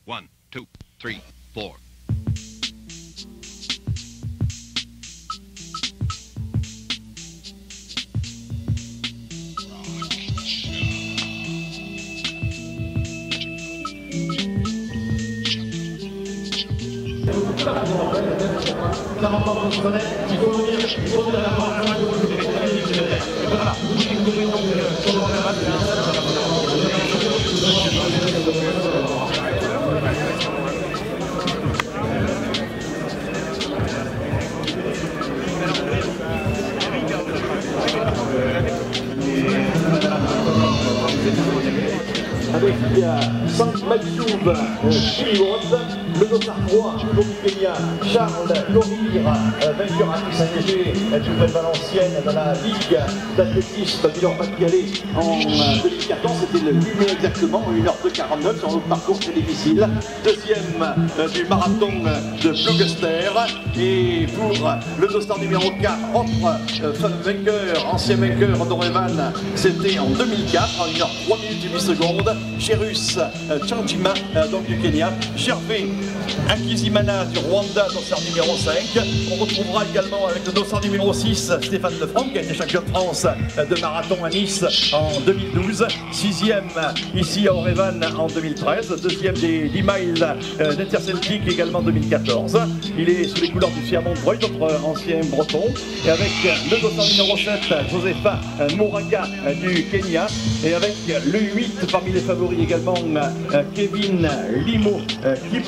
1, 2, 3, 4. Avec 5 Maïsoub, Chili-Wand, le dossard 3, toujours du Kenya, Charles Lorir, vainqueur à tous allégé du Nouvelle-Valenciennes dans la Ligue d'athlétisme Villers-Pas-de-Calais en 2014. C'était le 8 mai exactement, 1h49 sur un parcours très difficile. Deuxième du marathon de Plouguester. Et pour le dossard numéro 4, autre vainqueur, ancien vainqueur d'Orevan, c'était en 2004, en 1h3 minutes et 8 secondes. Chérus Chanchima, donc du Kenya. Gervais Akizimana du Rwanda, dossard numéro 5. On retrouvera également avec le dossard numéro 6, Stéphane Lefranc, qui a été champion de France de marathon à Nice en 2012. Sixième ici à Orevan en 2013. Deuxième des 10 miles d'Interceltic également en 2014. Il est sous les couleurs du Fiat Montreuil, notre ancien breton. Et avec le dossard numéro 7, Josepha Moraga du Kenya. Et avec le 8 parmi les favoris également, Kevin Limo Kip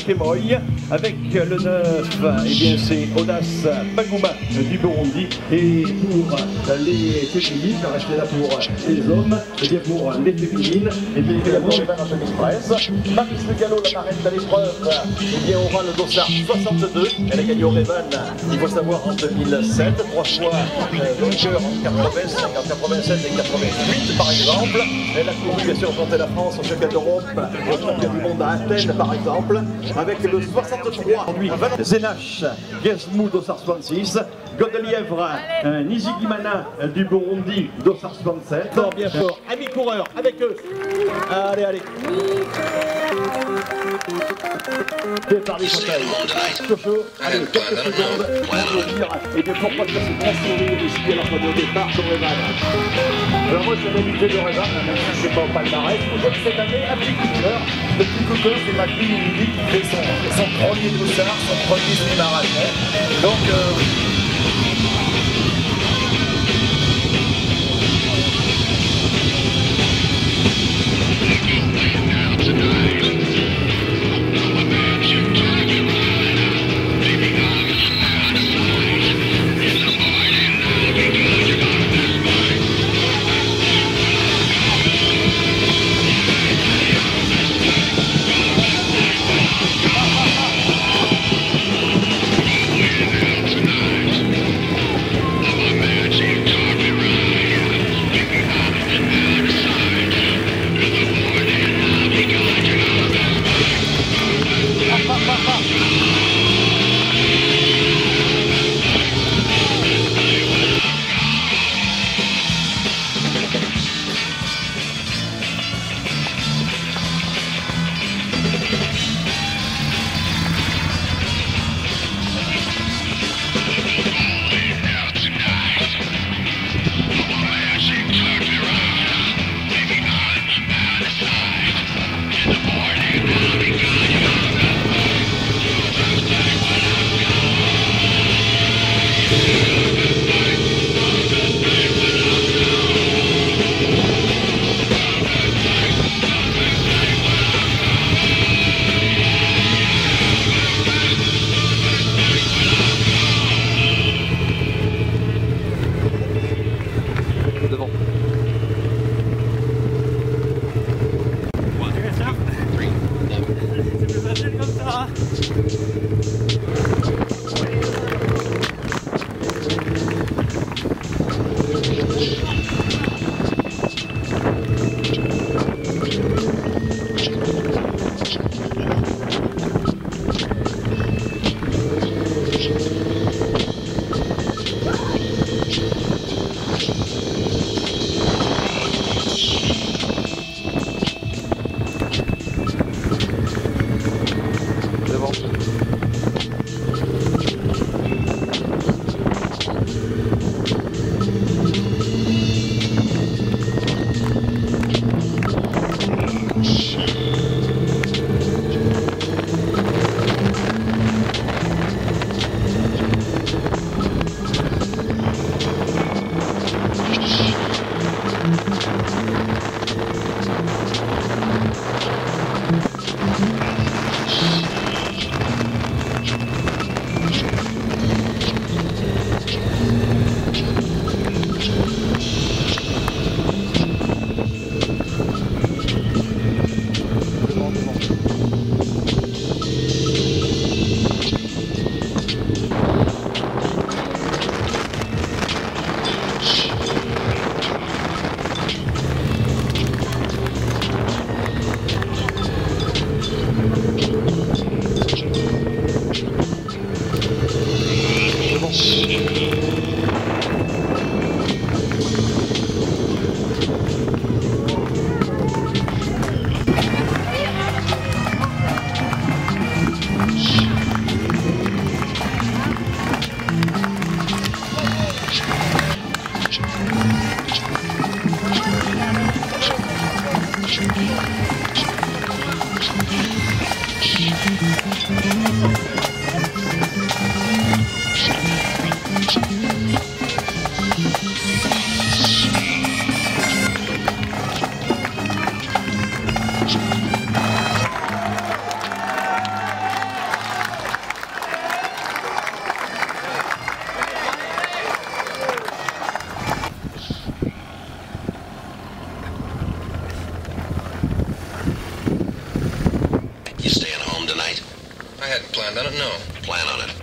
Kemoy. Avec le 9, eh bien c'est Audace Baguma du Burundi. Et pour les féminines, je vais rester là pour les hommes, et bien pour les féminines, et bien évidemment en 2013. Maris Le Gallo, la marraine de l'épreuve, eh bien aura le dossard 62. Elle a gagné au Orevan, il faut savoir, en 2007, 3 fois vainqueur en 85, en 87 et 88 par exemple. Elle a couru bien sûr représenter la France au championnat d'Europe, au championnat du monde à Athènes par exemple, avec le 63 aujourd'hui. Zenash Gesmou dossard 66, Godelièvre Nizigimana du Burundi dossard 67. Bien fort, amis coureurs avec eux. Allez, allez. Départ des fauteuils. Chaud, allez, quelques secondes pour dire, et bien pourquoi ça se grand sourire ici alors qu'on est au départ d'Orevan. Alors moi je suis habitué d'Orevan, même si c'est pas au palmarès. Cette année, un petit coup de cœur. Le petit coup de cœur, c'est Mathieu Mimidi qui fait son premier dossard, son premier semi-marathon. Donc You staying home tonight? I hadn't planned on it, no. Plan on it.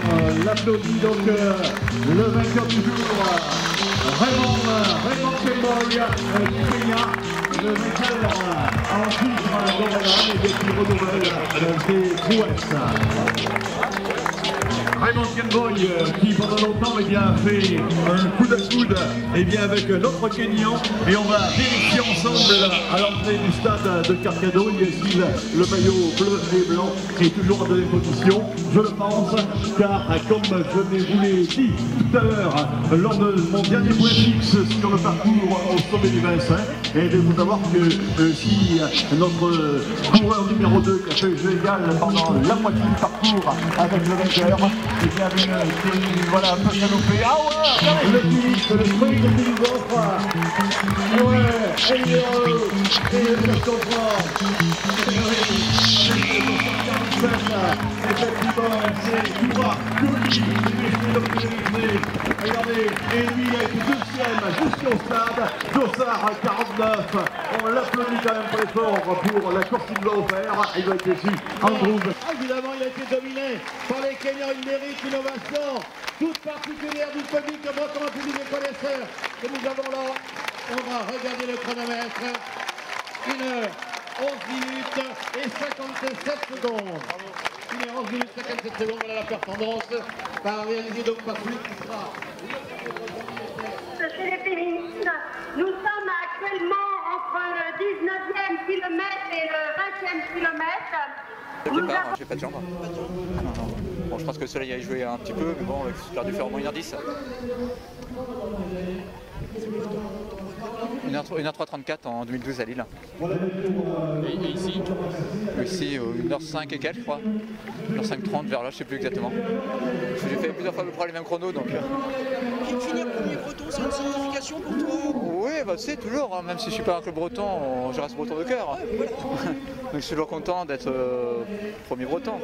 On applaudit donc le vainqueur du jour. Raymond Kemboy du Kenya, le vainqueur en titre d'Oregon et qui renouvelle ses prouesses. Raymond Kemboy qui pendant longtemps a fait un coup de coude avec notre Kenyan, et on va vérifier ensemble à l'entrée du stade de Carcado. Il y a ici le maillot bleu et blanc qui est toujours en deuxième position, je le pense, car comme je vous l'ai dit tout à l'heure lors de mon dernier point fixe sur le parcours au sommet du Vincent, et de vous savoir que si notre coureur numéro 2 qui a fait jeu égal pendant la moitié du parcours avec le vainqueur, et bien voilà un peu canopé. Ah ouais, regardez le titre, le sprint qui nous offre. Ouais, et il est heureux, et il est content. Effectivement, c'est Doura, regardez, et lui il a été deuxième jusqu'au stade. Dossard 49, on l'applaudit quand même très fort pour la course qu'il va offert. Il va être déçu. Andrew. Évidemment, il a été dominé par les Kenyans. Il mérite une ovation toute particulière du public, de breton, public des connaisseurs que nous avons là. On va regarder le chronomètre. 1h11 minutes et 57 secondes. 1h11 minutes et 57 secondes, voilà la performance par réalisée donc par celui qui sera. Chez les féministes, nous sommes actuellement entre le 19e kilomètre et le 20e kilomètre. Au départ, j'ai pas de jambes. Non. Bon, je pense que le soleil a joué un petit peu, mais bon, j'ai dû faire au moins 1h10. 1h334 en 2012 à Lille. Et ici? Ici, 1h05 et quelques, je crois. 1h5:30 vers là, je sais plus exactement. J'ai fait plusieurs fois à peu près les mêmes chronos, donc... Finir premier breton, c'est une signification pour toi? Oui, bah c'est toujours, hein, même si je suis pas un club breton, je reste breton de cœur. Voilà. Donc je suis toujours content d'être premier breton.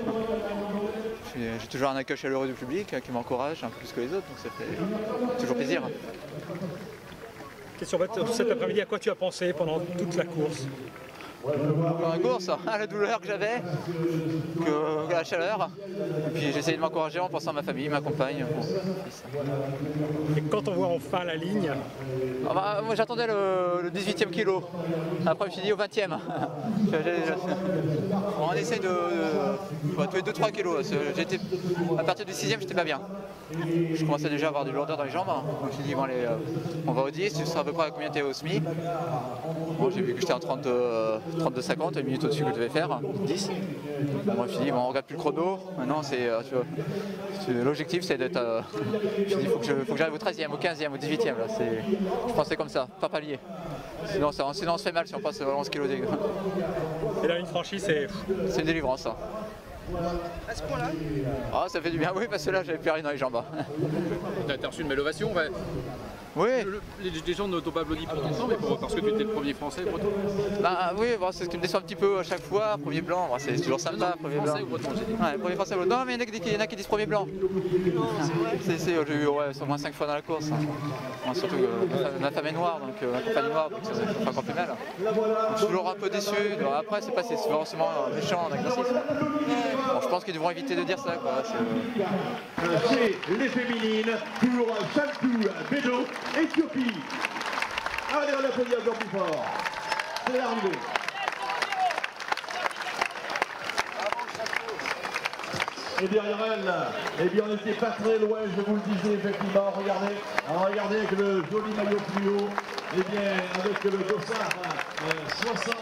J'ai toujours un accueil chaleureux du public qui m'encourage un peu plus que les autres, donc ça fait toujours plaisir. Question bête, cet après-midi, à quoi tu as pensé pendant toute la course? Dans la course, à la douleur que j'avais, à la chaleur. Et puis j'essayais de m'encourager en pensant à ma famille, ma compagne. Et quand on voit enfin la ligne? Moi j'attendais le 18e kilo. Après je me suis dit au 20e. On essaye de tous les 2-3 kilos. À partir du 6e, j'étais pas bien. Je commençais déjà à avoir des lourdeurs dans les jambes. Donc je me suis dit bon allez, on va au 10, tu sais à peu près à combien tu es au SMI. Bon, j'ai vu que j'étais en 32,50, une minute au-dessus que je devais faire, 10. Bon, moi je me suis dit bon, on regarde plus le chrono. Maintenant l'objectif c'est d'être. Je me suis dit faut que j'arrive au 13e, au 15e, au 18e. Là. Je pensais comme ça, pas palier. Sinon on se fait mal si on passe 11 kg. Et là une franchise c'est une délivrance. Hein. À ce point-là? Ah, ça fait du bien, oui, parce que là j'avais plus rien dans les jambes. T'as reçu une belle ovation, ouais. Oui. Les gens ne t'ont pas applaudi pour ton temps, mais parce que tu étais le premier français breton. Bah oui, bon, c'est ce qui me déçoit un petit peu à chaque fois, premier blanc, bon, c'est toujours sympa, premier blanc. Français ou breton, j'ai dit. Ouais, premier français breton. Non, mais il y en a qui disent premier blanc. J'ai eu au moins 5 fois dans la course. Hein. Bon, surtout ma femme est noire, donc ma compagne est noire, donc ça fait encore plus mal. Donc, je suis toujours un peu déçu. Alors, après, c'est pas forcément méchant en agressisme. Bon, je pense qu'ils devront éviter de dire ça. C'est les féminines pour Shalkou Bedo, Éthiopie. Allez, on applaudit encore plus fort. C'est l'arrivée. Et derrière elle, eh bien, on n'était pas très loin, je vous le disais, effectivement. Regardez avec le joli maillot fluo. Eh bien, avec le dossard 65,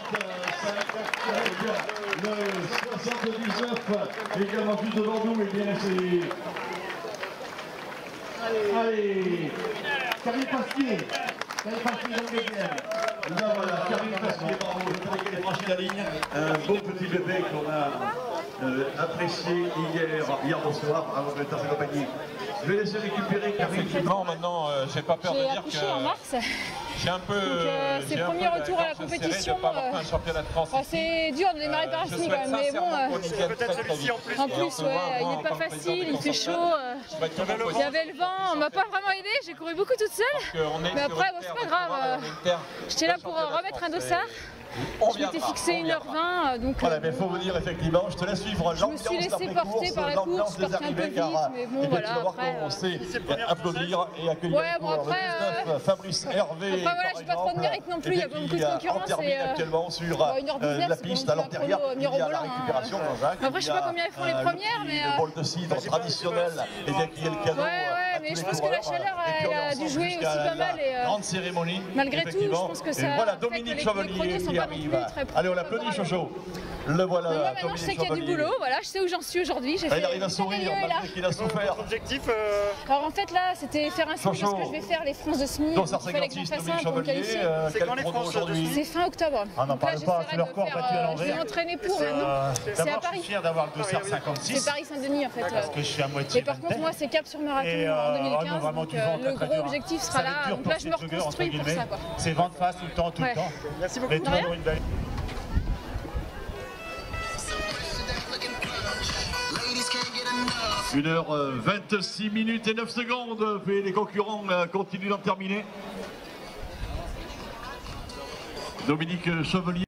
eh bien, le 79, également plus devant nous, eh bien, c'est... Allez, Karine Pasquier dans le deuxième. Là, voilà, Karine Pasquier, bravo, je crois qu'elle est franchie la ligne. Un beau petit bébé qu'on a apprécié hier au soir, avant de t'accompagner. Je vais laisser récupérer Karine. Non, maintenant, j'ai pas peur de dire que... J'ai accouché en mars. J'ai un peu... c'est le premier retour à la compétition. C'est dur de démarrer par ici quand même, mais bon... En plus, ouais, il n'est pas facile, il fait chaud. Il y avait le vent, on m'a pas vraiment aidé, j'ai couru beaucoup toute seule. Mais après, bon, c'est pas grave. J'étais là pour remettre un dossard. Je m'étais fixé 1h20, donc... Voilà, mais il faut vous dire effectivement, je te laisse suivre l'ambiance. Je me suis laissé porter par la course, je partais un peu vite, mais bon voilà, après... on sait applaudir et accueillir bon, après, le 19, Fabrice Hervé. Après voilà, j'ai pas trop de mérite non plus, il y a pas beaucoup de concurrence. Et actuellement sur la piste, alors derrière, il y a la récupération Jean-Jacques. Après, je sais pas combien ils font les premières, mais... Le bol de cidre traditionnel, et bien qu'il y ait le cadeau. Ouais, mais je pense que la chaleur, elle a dû jouer aussi pas mal. Grande cérémonie. Malgré tout, je pense que ça... Et voilà Dominique Chevalier qui arrive. Allez, on l'applaudit, Chocho. Le voilà. Moi, maintenant, je sais qu'il y a du boulot. Voilà, je sais où j'en suis aujourd'hui. Il arrive à sourire malgré qu'il a souffert. Objectif Alors en fait, là, c'était faire un semi parce que je vais faire les France de semi. Donc, il fallait que j'en fasse un pour me qualifier. C'est quand les France aujourd'hui? C'est fin octobre. On n'en parle pas, c'est leur corps battu à l'envers. Je vais m'entraîner pour maintenant. C'est à Paris. Je suis fier d'avoir le dossard 56. C'est Paris-Saint-Denis en fait. Parce que je suis à moitié. Et par contre, moi, c'est cap sur marathon en 2015. Donc le gros objectif sera là. Donc là, je me reconstruis pour ça. C'est vent de face tout le temps, tout le temps. Merci beaucoup. 1h26 minutes et 9 secondes. Et les concurrents continuent d'en terminer. Dominique Chevalier.